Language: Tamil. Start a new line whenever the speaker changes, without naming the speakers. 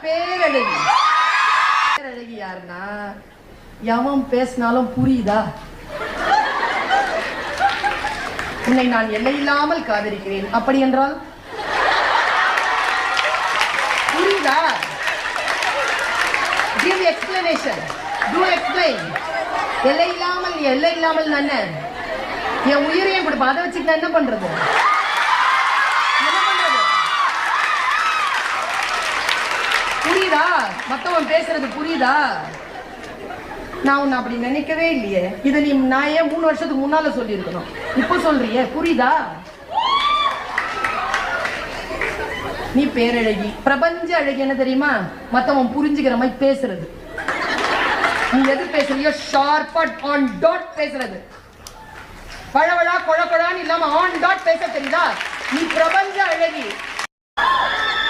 பேரழகி. பேரழகி யாருன்னா எவன் பேசினாலும் புரியுதா? உன்னை நான் எல்லையில்லாமல் காதலிக்கிறேன், அப்படி என்றால் புரியுதா? Give explanation. Do explain. எல்லை இல்லாமல் நான் என் உயிரையும் கொடுப்ப, அதை வச்சுக்கிட்டு என்ன பண்றது? புரியுதா? மத்தவன் பேசுறது புரியுதா? நான் உன்னை அப்படி நினைக்கவே இல்லையே. இதை நான் ஏன் 3 வருஷத்துக்கு முன்னால சொல்லி இருக்கணும், இப்ப சொல்றியே, புரியுதா? நீ பேரழகி. பிரபஞ்ச அழகி என்ன தெரியுமா? மத்தவன் புரிஞ்சுக்கிற மாதிரி பேசுறது. நீ எது பேசுறியோ ஷார்ப்பா ஆன் டாட் பேசுறது. பழவழா கொழ கொழான்னு இல்லாம ஆன் டாட் பேச தெரியுதா? நீ பிரபஞ்ச அழகி.